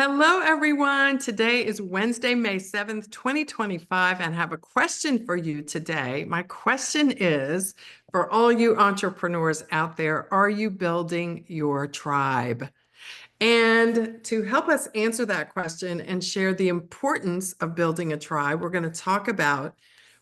Hello, everyone. Today is Wednesday, May 7th, 2025, and I have a question for you today. My question is, for all you entrepreneurs out there, are you building your tribe? And to help us answer that question and share the importance of building a tribe, we're going to talk about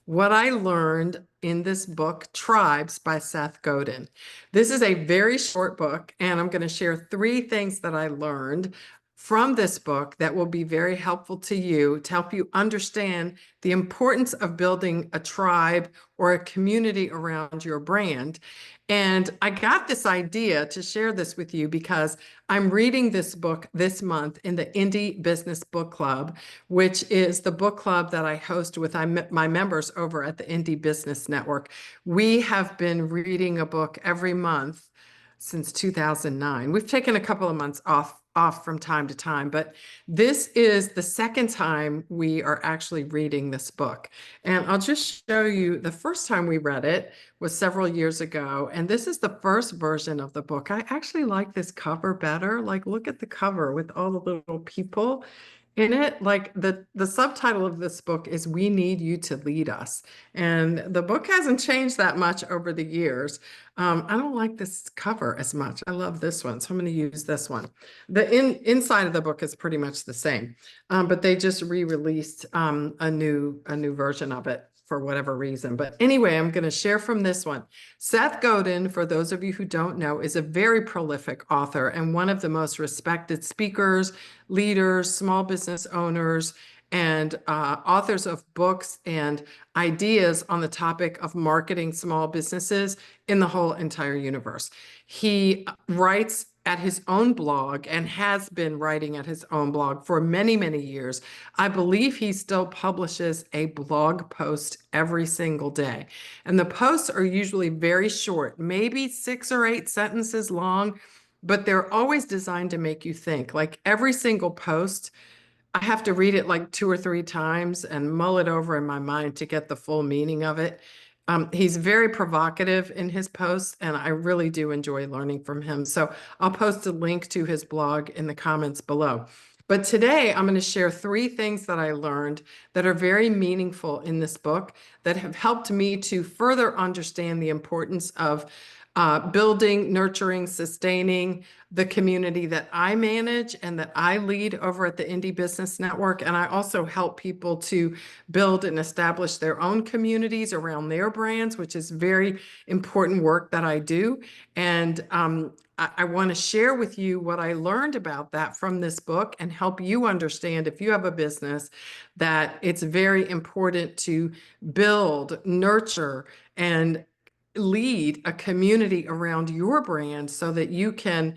what I learned in this book, Tribes by Seth Godin. This is a very short book, and I'm going to share three things that I learned from this book that will be very helpful to you to help you understand the importance of building a tribe or a community around your brand. And I got this idea to share this with you because I'm reading this book this month in the Indie Business Book Club, which is the book club that I host with my members over at the Indie Business Network. We have been reading a book every month since 2009. We've taken a couple of months off from time to time, but this is the second time we are actually reading this book. And I'll just show you, the first time we read it was several years ago, and this is the first version of the book. I actually like this cover better. Like, look at the cover with all the little people in it. Like the subtitle of this book is "We Need You to Lead Us." And the book hasn't changed that much over the years. I don't like this cover as much. I love this one, so I'm going to use this one. The inside of the book is pretty much the same, but they just re-released a new version of it for whatever reason. But anyway, I'm going to share from this one. Seth Godin, for those of you who don't know, is a very prolific author and one of the most respected speakers, leaders, small business owners, and authors of books and ideas on the topic of marketing small businesses in the whole entire universe. He writes at his own blog and has been writing at his own blog for many, many years. I believe he still publishes a blog post every single day. And the posts are usually very short, maybe 6 or 8 sentences long, but they're always designed to make you think. Like every single post, I have to read it like 2 or 3 times and mull it over in my mind to get the full meaning of it. He's very provocative in his posts, and I really do enjoy learning from him. So I'll post a link to his blog in the comments below. But today I'm going to share 3 things that I learned that are very meaningful in this book that have helped me to further understand the importance of building, nurturing, sustaining the community that I manage and that I lead over at the Indie Business Network. And I also help people to build and establish their own communities around their brands, which is very important work that I do. And I want to share with you what I learned about that from this book and help you understand, if you have a business, that it's very important to build, nurture, and lead a community around your brand so that you can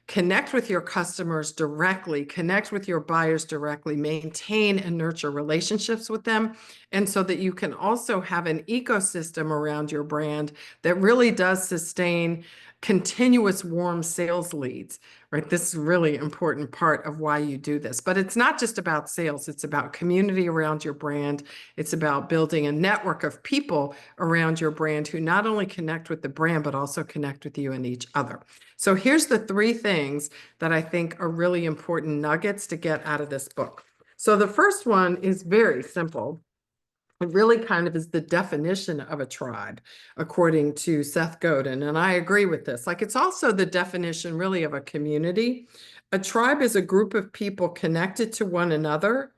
connect with your customers directly, connect with your buyers directly, maintain and nurture relationships with them, and so that you can also have an ecosystem around your brand that really does sustain continuous warm sales leads, right? This is a really important part of why you do this. But it's not just about sales, it's about community around your brand. It's about building a network of people around your brand who not only connect with the brand, but also connect with you and each other. So here's the 3 things that I think are really important nuggets to get out of this book. So the first one is very simple. It really kind of is the definition of a tribe, according to Seth Godin. And I agree with this. Like, it's also the definition really of a community. A tribe is a group of people connected to one another,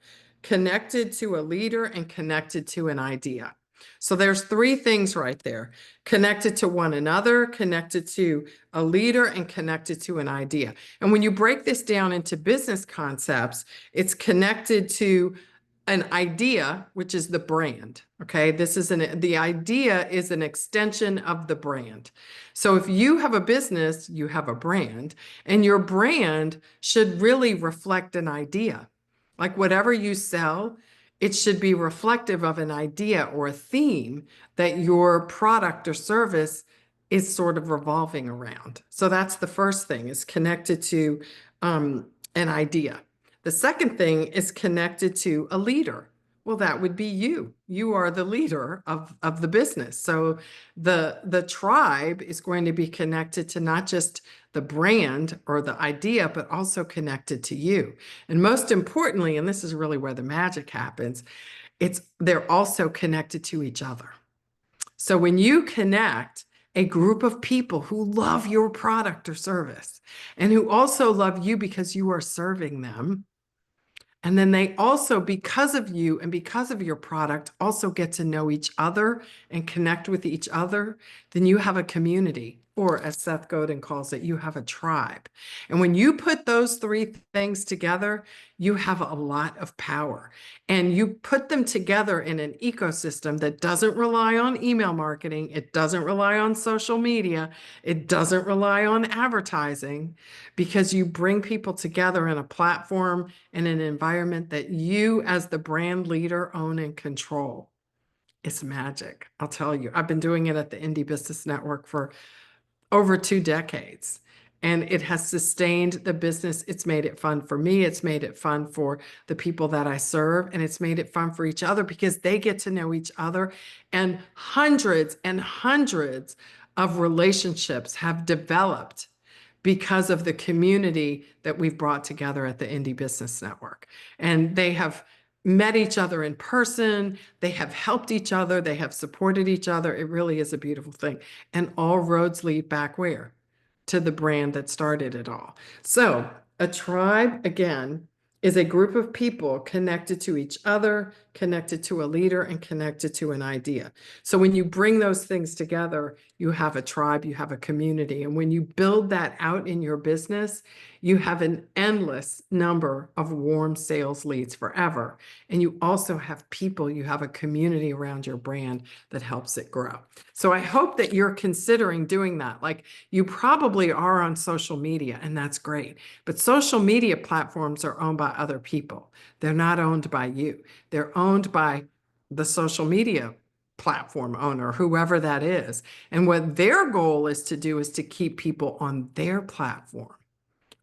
connected to a leader, and connected to an idea. So there's 3 things right there: connected to one another, connected to a leader, and connected to an idea. And when you break this down into business concepts, it's connected to an idea, which is the brand. Okay, the idea is an extension of the brand. So if you have a business, you have a brand, and your brand should really reflect an idea. Like whatever you sell, it should be reflective of an idea or a theme that your product or service is sort of revolving around. So that's the first thing, is connected to an idea. The second thing is connected to a leader. Well, that would be you. You are the leader of the business. So the tribe is going to be connected to not just the brand or the idea, but also connected to you. And most importantly, and this is really where the magic happens, they're also connected to each other. So when you connect a group of people who love your product or service and who also love you because you are serving them, and then they also, because of you and because of your product, also get to know each other and connect with each other, then you have a community, or as Seth Godin calls it, you have a tribe. And when you put those three things together, you have a lot of power. And you put them together in an ecosystem that doesn't rely on email marketing, it doesn't rely on social media, it doesn't rely on advertising, because you bring people together in a platform and an environment that you, as the brand leader, own and control. It's magic. I'll tell you, I've been doing it at the Indie Business Network for over 2 decades. And it has sustained the business. It's made it fun for me. It's made it fun for the people that I serve. And it's made it fun for each other because they get to know each other. And hundreds of relationships have developed because of the community that we've brought together at the Indie Business Network. And they have met each other in person. They have helped each other. They have supported each other. It really is a beautiful thing. And all roads lead back where? To the brand that started it all. So a tribe, again, is a group of people connected to each other, connected to a leader, and connected to an idea. So when you bring those things together, you have a tribe, you have a community. And when you build that out in your business, you have an endless number of warm sales leads forever. And you also have people, you have a community around your brand that helps it grow. So I hope that you're considering doing that. Like, you probably are on social media, and that's great. But social media platforms are owned by other people. They're not owned by you. They're owned by the social media platform owner, whoever that is. And what their goal is to do is to keep people on their platform.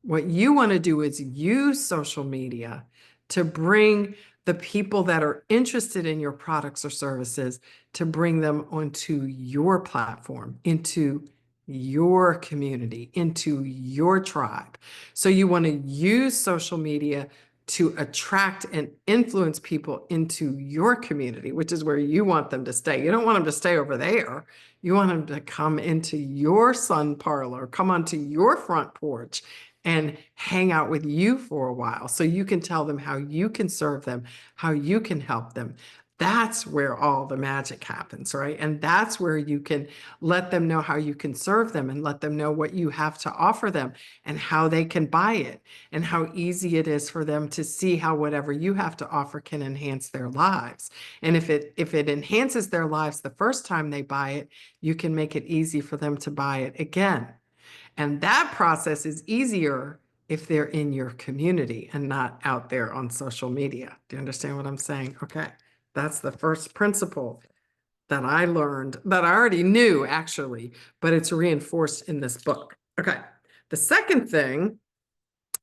What you want to do is use social media to bring the people that are interested in your products or services, to bring them onto your platform, into your community, into your tribe. So you want to use social media to attract and influence people into your community, which is where you want them to stay. You don't want them to stay over there. You want them to come into your sun parlor, come onto your front porch and hang out with you for a while so you can tell them how you can serve them, how you can help them. That's where all the magic happens, right? And that's where you can let them know how you can serve them and let them know what you have to offer them and how they can buy it and how easy it is for them to see how whatever you have to offer can enhance their lives. And if it enhances their lives the first time they buy it, you can make it easy for them to buy it again. And that process is easier if they're in your community and not out there on social media. Do you understand what I'm saying? Okay. That's the first principle that I learned, that I already knew actually, but it's reinforced in this book. Okay. The second thing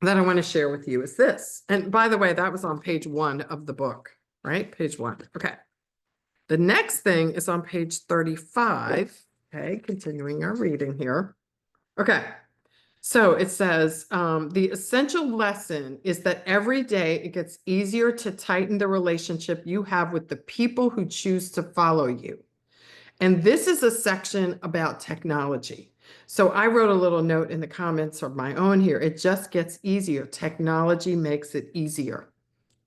that I want to share with you is this. And by the way, that was on page 1 of the book, right? Page 1. Okay. The next thing is on page 35. Okay. Continuing our reading here. Okay. So it says, the essential lesson is that every day it gets easier to tighten the relationship you have with the people who choose to follow you. And this is a section about technology. So I wrote a little note in the comments of my own here. It just gets easier. Technology makes it easier.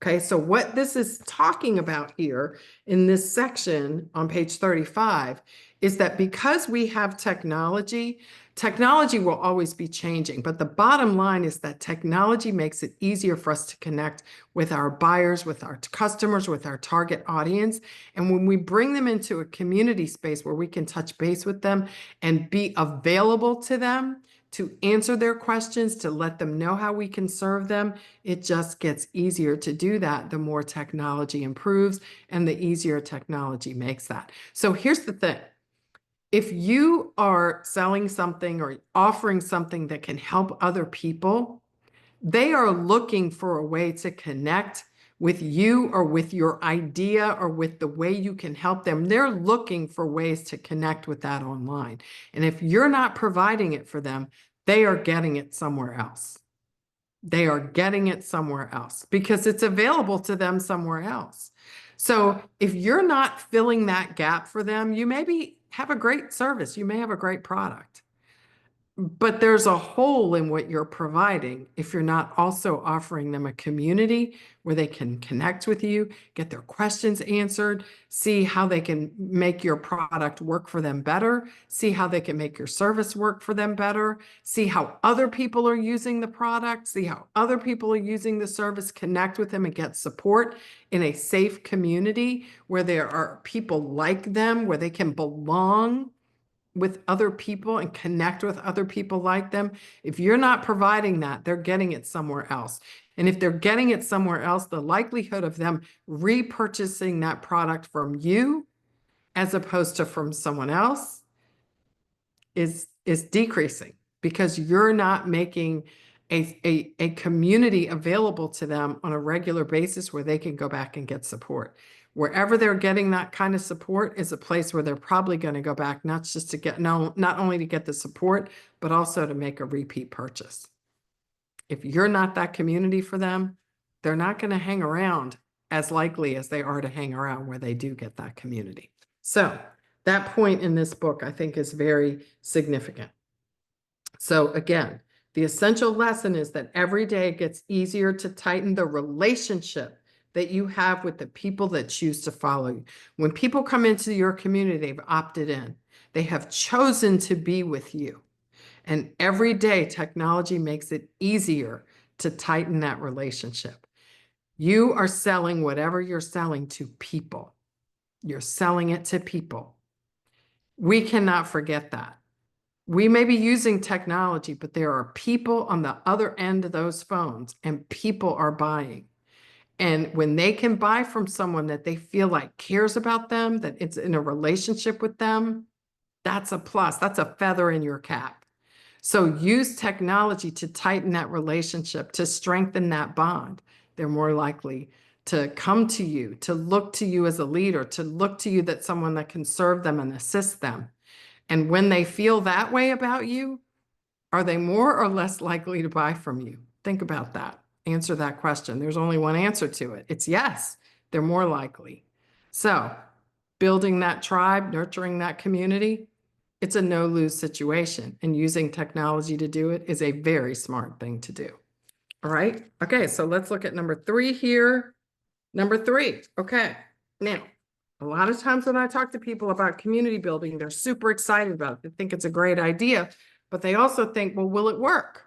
Okay, so what this is talking about here in this section on page 35 is that because we have technology, technology will always be changing. But the bottom line is that technology makes it easier for us to connect with our buyers, with our customers, with our target audience. And when we bring them into a community space where we can touch base with them and be available to them, to answer their questions, to let them know how we can serve them, it just gets easier to do that the more technology improves and the easier technology makes that. So here's the thing. If you are selling something or offering something that can help other people, they are looking for a way to connect with you or with your idea or with the way you can help them. They're looking for ways to connect with that online. And if you're not providing it for them, they are getting it somewhere else. They are getting it somewhere else because it's available to them somewhere else. So if you're not filling that gap for them, you maybe have a great service, you may have a great product. But there's a hole in what you're providing if you're not also offering them a community where they can connect with you, get their questions answered, see how they can make your product work for them better, see how they can make your service work for them better, see how other people are using the product, see how other people are using the service, connect with them and get support in a safe community where there are people like them, where they can belong with other people and connect with other people like them. If you're not providing that, they're getting it somewhere else. And if they're getting it somewhere else, the likelihood of them repurchasing that product from you as opposed to from someone else is decreasing because you're not making a community available to them on a regular basis where they can go back and get support. Wherever they're getting that kind of support is a place where they're probably going to go back, not just to get, no, not only to get the support, but also to make a repeat purchase. If you're not that community for them, they're not going to hang around as likely as they are to hang around where they do get that community. So that point in this book, I think, is very significant. So again, the essential lesson is that every day it gets easier to tighten the relationship that you have with the people that choose to follow you. When people come into your community, they've opted in. They have chosen to be with you. And every day, technology makes it easier to tighten that relationship. You are selling whatever you're selling to people. You're selling it to people. We cannot forget that. We may be using technology, but there are people on the other end of those phones, and people are buying. And when they can buy from someone that they feel like cares about them, that it's in a relationship with them, that's a plus. That's a feather in your cap. So use technology to tighten that relationship, to strengthen that bond. They're more likely to come to you, to look to you as a leader, to look to you that someone that can serve them and assist them. And when they feel that way about you, are they more or less likely to buy from you? Think about that. Answer that question. There's only one answer to it. It's yes, they're more likely. So building that tribe, nurturing that community, it's a no-lose situation. And using technology to do it is a very smart thing to do. All right. Okay, so let's look at number 3 here. Number 3. Okay. Now, a lot of times when I talk to people about community building, they're super excited about it. They think it's a great idea, but they also think, well, will it work?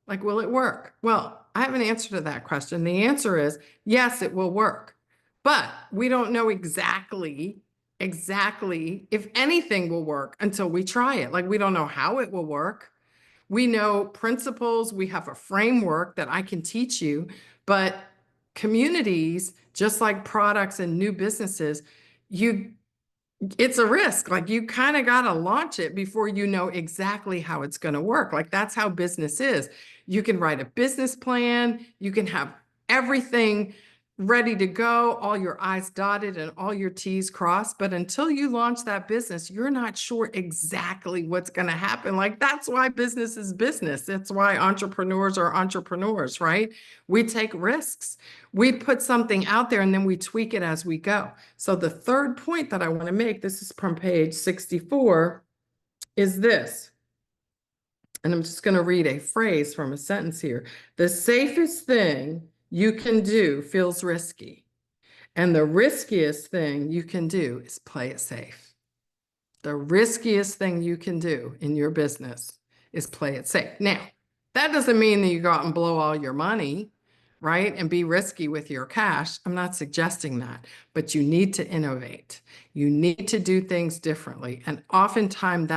Like, will it work? Well, I have an answer to that question. The answer is yes, it will work, but we don't know exactly if anything will work until we try it. Like, we don't know how it will work. We know principles, we have a framework that I can teach you, but communities, just like products and new businesses, it's a risk. Like, you kind of got to launch it before you know exactly how it's going to work. Like, that's how business is. You can write a business plan, you can have everything ready to go, all your I's dotted and all your T's crossed. But until you launch that business, you're not sure exactly what's going to happen. Like, that's why business is business. That's why entrepreneurs are entrepreneurs, right? We take risks. We put something out there and then we tweak it as we go. So the third point that I want to make, this is from page 64, is this. And I'm just going to read a phrase from a sentence here. The safest thing you can do feels risky, and the riskiest thing you can do is play it safe. The riskiest thing you can do in your business is play it safe. Now, that doesn't mean that you go out and blow all your money, right? And be risky with your cash. I'm not suggesting that, but you need to innovate. You need to do things differently. And oftentimes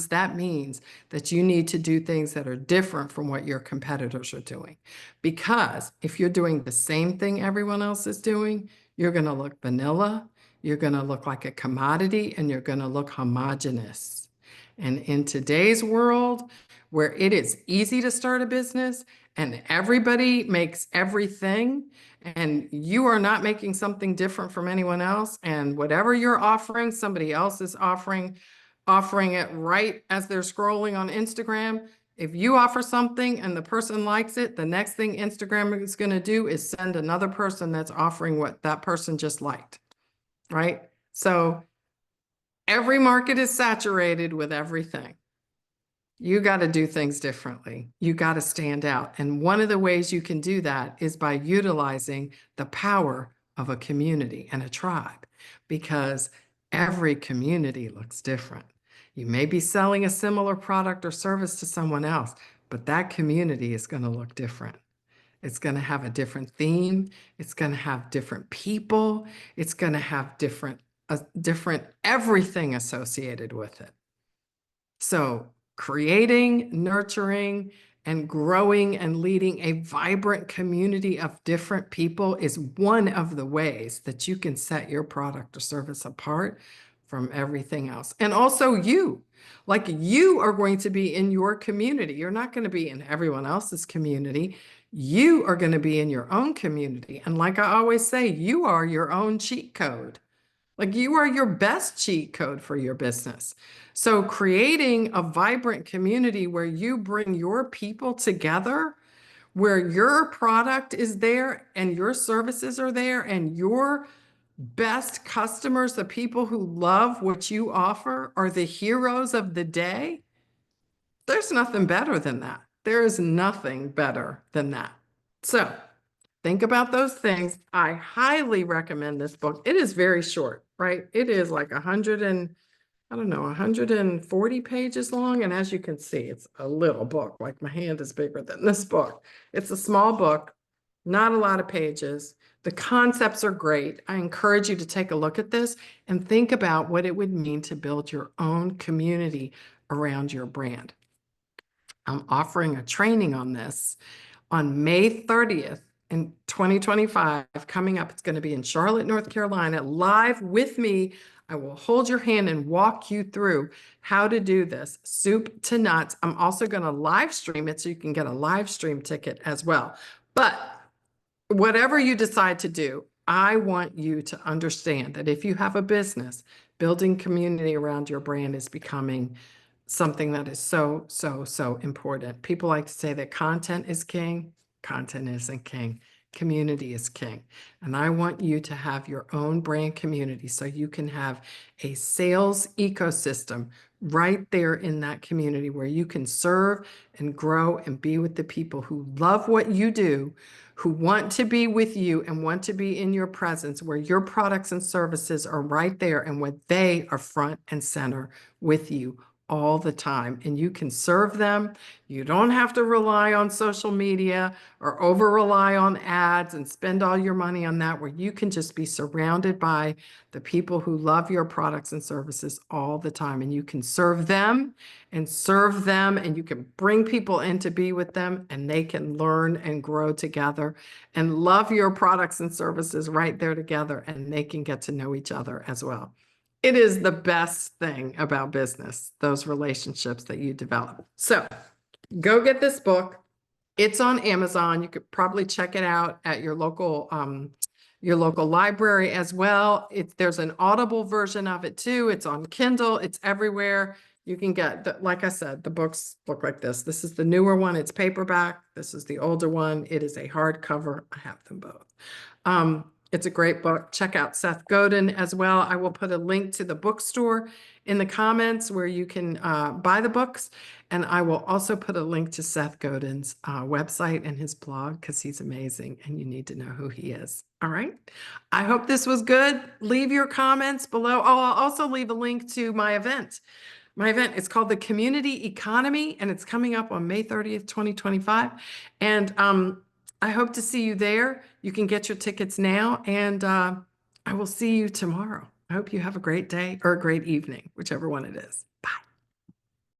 that means that you need to do things that are different from what your competitors are doing. Because if you're doing the same thing everyone else is doing, you're going to look vanilla, you're going to look like a commodity, and you're going to look homogenous. And in today's world, where it is easy to start a business and everybody makes everything, and you are not making something different from anyone else, and whatever you're offering, somebody else is offering it right as they're scrolling on Instagram. If you offer something and the person likes it, the next thing Instagram is going to do is send another person that's offering what that person just liked, right? So every market is saturated with everything. You got to do things differently. You got to stand out. And one of the ways you can do that is by utilizing the power of a community and a tribe, because every community looks different. You may be selling a similar product or service to someone else, but that community is going to look different. It's going to have a different theme. It's going to have different people. It's going to have different everything associated with it. So creating, nurturing, and growing and leading a vibrant community of different people is one of the ways that you can set your product or service apart from everything else. And also like you are going to be in your community. You're not going to be in everyone else's community. You are going to be in your own community. And like I always say, you are your own cheat code. Like you are your best cheat code for your business. So creating a vibrant community where you bring your people together, where your product is there and your services are there and your best customers, the people who love what you offer, are the heroes of the day. There's nothing better than that. There is nothing better than that. So think about those things. I highly recommend this book. It is very short, right? It is like 140 pages long. And as you can see, it's a little book, like my hand is bigger than this book. It's a small book, not a lot of pages. The concepts are great. I encourage you to take a look at this and think about what it would mean to build your own community around your brand. I'm offering a training on this on May 30th in 2025, coming up. It's going to be in Charlotte, North Carolina, live with me. I will hold your hand and walk you through how to do this, soup to nuts. I'm also going to live stream it so you can get a live stream ticket as well. But whatever you decide to do, I want you to understand that if you have a business, building community around your brand is becoming something that is so, so, so important. People like to say that content is king. Content isn't king. Community is king. And I want you to have your own brand community so you can have a sales ecosystem right there in that community where you can serve and grow and be with the people who love what you do, who want to be with you and want to be in your presence, where your products and services are right there and where they are front and center with you all the time, and you can serve them. You don't have to rely on social media or over rely on ads and spend all your money on that, where you can just be surrounded by the people who love your products and services all the time, and you can serve them and you can bring people in to be with them, and they can learn and grow together and love your products and services right there together, and they can get to know each other as well. It is the best thing about business, those relationships that you develop. So go get this book. It's on Amazon. You could probably check it out at your local library as well. There's an Audible version of it too. It's on Kindle. It's everywhere. You can get, like I said, the books look like this. This is the newer one. It's paperback. This is the older one. It is a hardcover. I have them both. It's a great book. Check out Seth Godin as well. I will put a link to the bookstore in the comments where you can buy the books. And I will also put a link to Seth Godin's website and his blog, because he's amazing and you need to know who he is. All right. I hope this was good. Leave your comments below. Oh, I'll also leave a link to my event. My event is called the Community Economy, and it's coming up on May 30th, 2025. And I hope to see you there. You can get your tickets now, and I will see you tomorrow. I hope you have a great day or a great evening, whichever one it is.